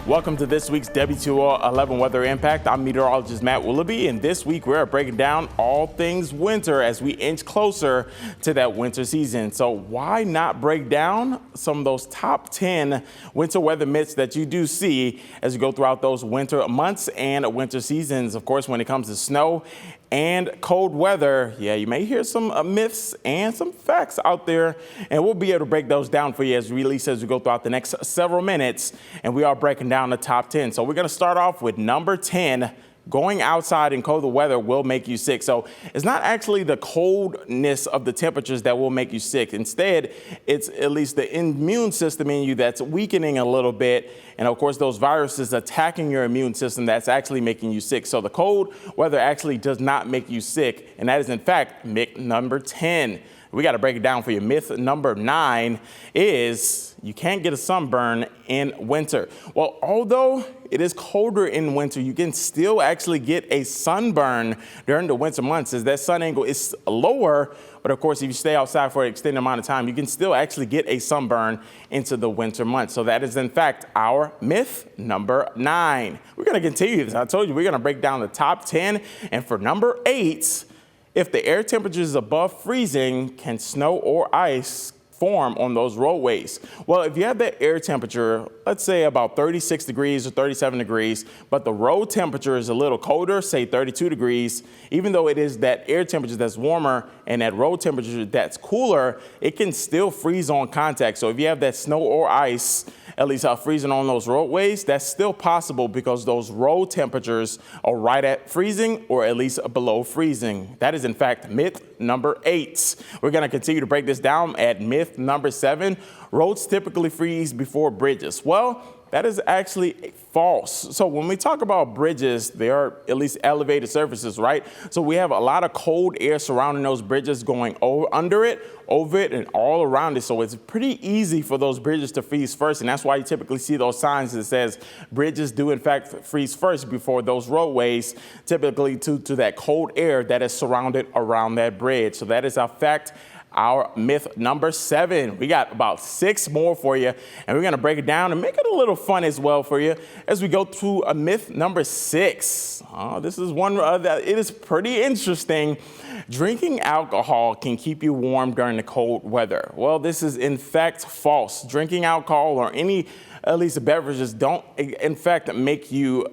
Welcome to this week's WTOL 11 Weather Impact. I'm meteorologist Matt Willoughby, and this week we're breaking down all things winter as we inch closer to that winter season. So why not break down some of those top 10 winter weather myths that you do see as you go throughout those winter months and winter seasons? Of course, when it comes to snow and cold weather, you may hear some myths and some facts out there, and we'll be able to break those down for you as we go throughout the next several minutes, and we are breaking down the top 10. So we're going to start off with number 10. Going outside in colder weather will make you sick. So it's not actually the coldness of the temperatures that will make you sick. Instead, it's at least the immune system in you that's weakening a little bit. And of course, those viruses attacking your immune system that's actually making you sick. So the cold weather actually does not make you sick. And that is, in fact, myth number 10. We got to break it down for you. Myth number 9 is you can't get a sunburn in winter. Well, although it is colder in winter, you can still actually get a sunburn during the winter months as that sun angle is lower. But of course, if you stay outside for an extended amount of time, you can still actually get a sunburn into the winter months. So that is, in fact, our myth number 9. We're going to continue this. I told you we're going to break down the top 10. And for number 8, if the air temperature is above freezing, can snow or ice form on those roadways? Well, if you have that air temperature, let's say about 36 degrees or 37 degrees, but the road temperature is a little colder, say 32 degrees, even though it is that air temperature that's warmer and that road temperature that's cooler, it can still freeze on contact. So if you have that snow or ice, at least freezing on those roadways, that's still possible because those road temperatures are right at freezing or at least below freezing. That is, in fact, myth number 8. We're going to continue to break this down at myth number 7. Roads typically freeze before bridges. Well, that is actually false. So when we talk about bridges, they are at least elevated surfaces, right? So we have a lot of cold air surrounding those bridges going under it, over it, and all around it. So it's pretty easy for those bridges to freeze first. And that's why you typically see those signs that says bridges do in fact freeze first before those roadways, typically due to that cold air that is surrounded around that bridge. So that is a fact. Our myth number 7. We got about 6 more for you, and we're going to break it down and make it a little fun as well for you as we go through a myth number 6. This is one that it is pretty interesting. Drinking alcohol can keep you warm during the cold weather. Well, this is in fact false. Drinking alcohol or any at least beverages don't in fact make you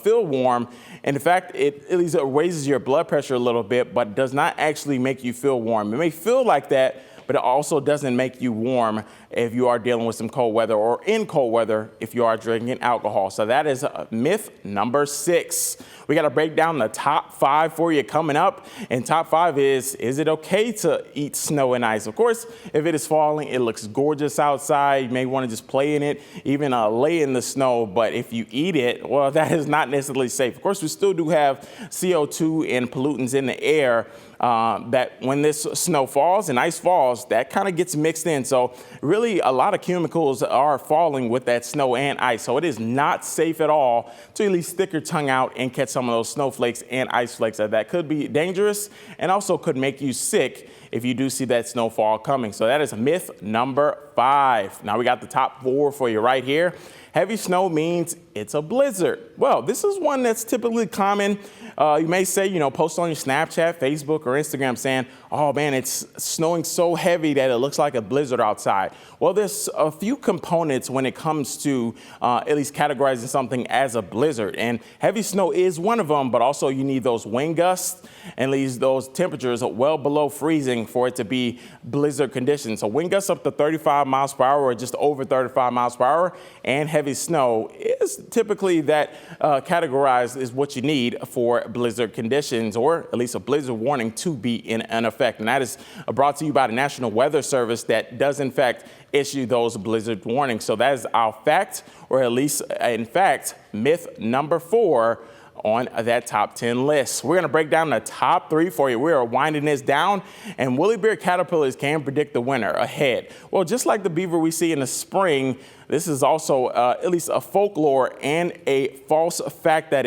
feel warm. In fact, it at least raises your blood pressure a little bit, but does not actually make you feel warm. It may feel like that, but it also doesn't make you warm if you are dealing with some cold weather or in cold weather if you are drinking alcohol. So that is myth number 6. We got to break down the top 5 for you coming up. And top 5 is it okay to eat snow and ice? Of course, if it is falling, it looks gorgeous outside. You may want to just play in it, even lay in the snow. But if you eat it, well, that is not necessarily safe. Of course, we still do have CO2 and pollutants in the air that when this snow falls and ice falls, that kind of gets mixed in. So really, a lot of chemicals are falling with that snow and ice. So it is not safe at all to at least stick your tongue out and catch some of those snowflakes and ice flakes. That could be dangerous and also could make you sick if you do see that snowfall coming. So that is myth number 5. Now we got the top 4 for you right here. Heavy snow means it's a blizzard. Well, this is one that's typically common. You may say, post on your Snapchat, Facebook, or Instagram saying, oh man, it's snowing so heavy that it looks like a blizzard outside. Well, there's a few components when it comes to at least categorizing something as a blizzard. And heavy snow is one of them, but also you need those wind gusts and leaves those temperatures well below freezing for it to be blizzard conditions. So wind gusts up to 35 miles per hour or just over 35 miles per hour, and heavy snow is typically that categorized is what you need for blizzard conditions, or at least a blizzard warning to be in effect. And that is brought to you by the National Weather Service that does in fact issue those blizzard warnings. So that is our fact, or at least in fact, myth number 4 on that top 10 list. We're going to break down the top 3 for you. We are winding this down, and woolly bear caterpillars can predict the winter ahead. Well, just like the beaver we see in the spring, this is also at least a folklore and a false fact that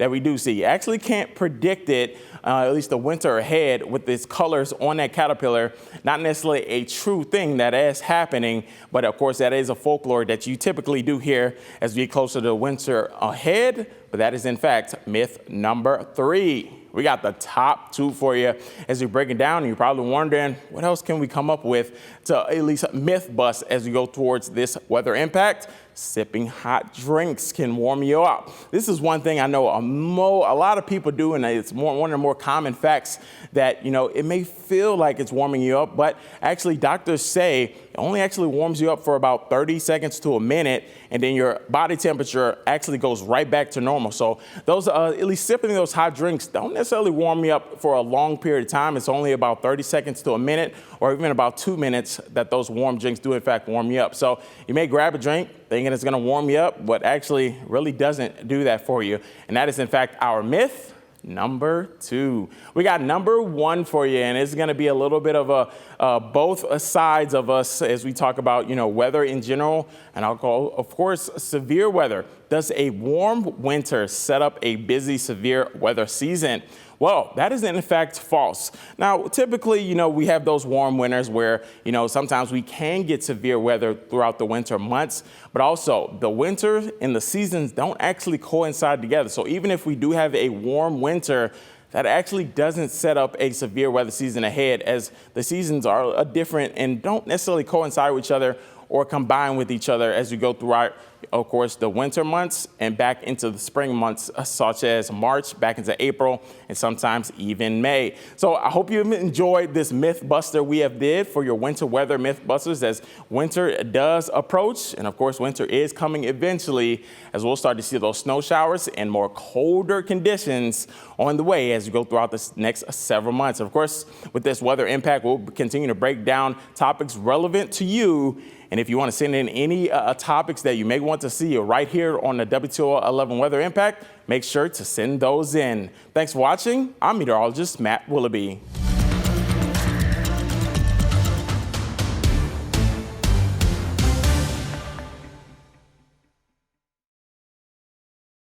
we do see. You actually can't predict it, at least the winter ahead with its colors on that caterpillar. Not necessarily a true thing that is happening, but of course that is a folklore that you typically do hear as we get closer to winter ahead. But that is in fact myth number 3. We got the top 2 for you as we break it down. And you're probably wondering, what else can we come up with to at least myth bust as we go towards this weather impact? Sipping hot drinks can warm you up. This is one thing I know a lot of people do, and it's one of the more common facts that, it may feel like it's warming you up, but actually doctors say it only actually warms you up for about 30 seconds to a minute, and then your body temperature actually goes right back to normal. So those, at least sipping those hot drinks don't necessarily warm you up for a long period of time. It's only about 30 seconds to a minute, or even about 2 minutes that those warm drinks do in fact warm you up. So you may grab a drink thinking it's going to warm you up, but actually really doesn't do that for you. And that is in fact our myth number 2. We got number 1 for you, and it's going to be a little bit of both sides of us as we talk about, weather in general, and I'll call, of course, severe weather. Does a warm winter set up a busy severe weather season? Well, that is in fact false. Now, typically, we have those warm winters where, sometimes we can get severe weather throughout the winter months, but also the winter and the seasons don't actually coincide together. So even if we do have a warm winter, that actually doesn't set up a severe weather season ahead, as the seasons are different and don't necessarily coincide with each other or combine with each other as we go throughout, of course, the winter months and back into the spring months, such as March, back into April, and sometimes even May. So I hope you enjoyed this myth buster we have did for your winter weather myth busters, as winter does approach. And of course, winter is coming eventually, as we'll start to see those snow showers and more colder conditions on the way as we go throughout the next several months. Of course, with this weather impact, we'll continue to break down topics relevant to you. And if you want to send in any topics that you may want to see right here on the WTOL 11 Weather Impact, make sure to send those in. Thanks for watching. I'm meteorologist Matt Willoughby.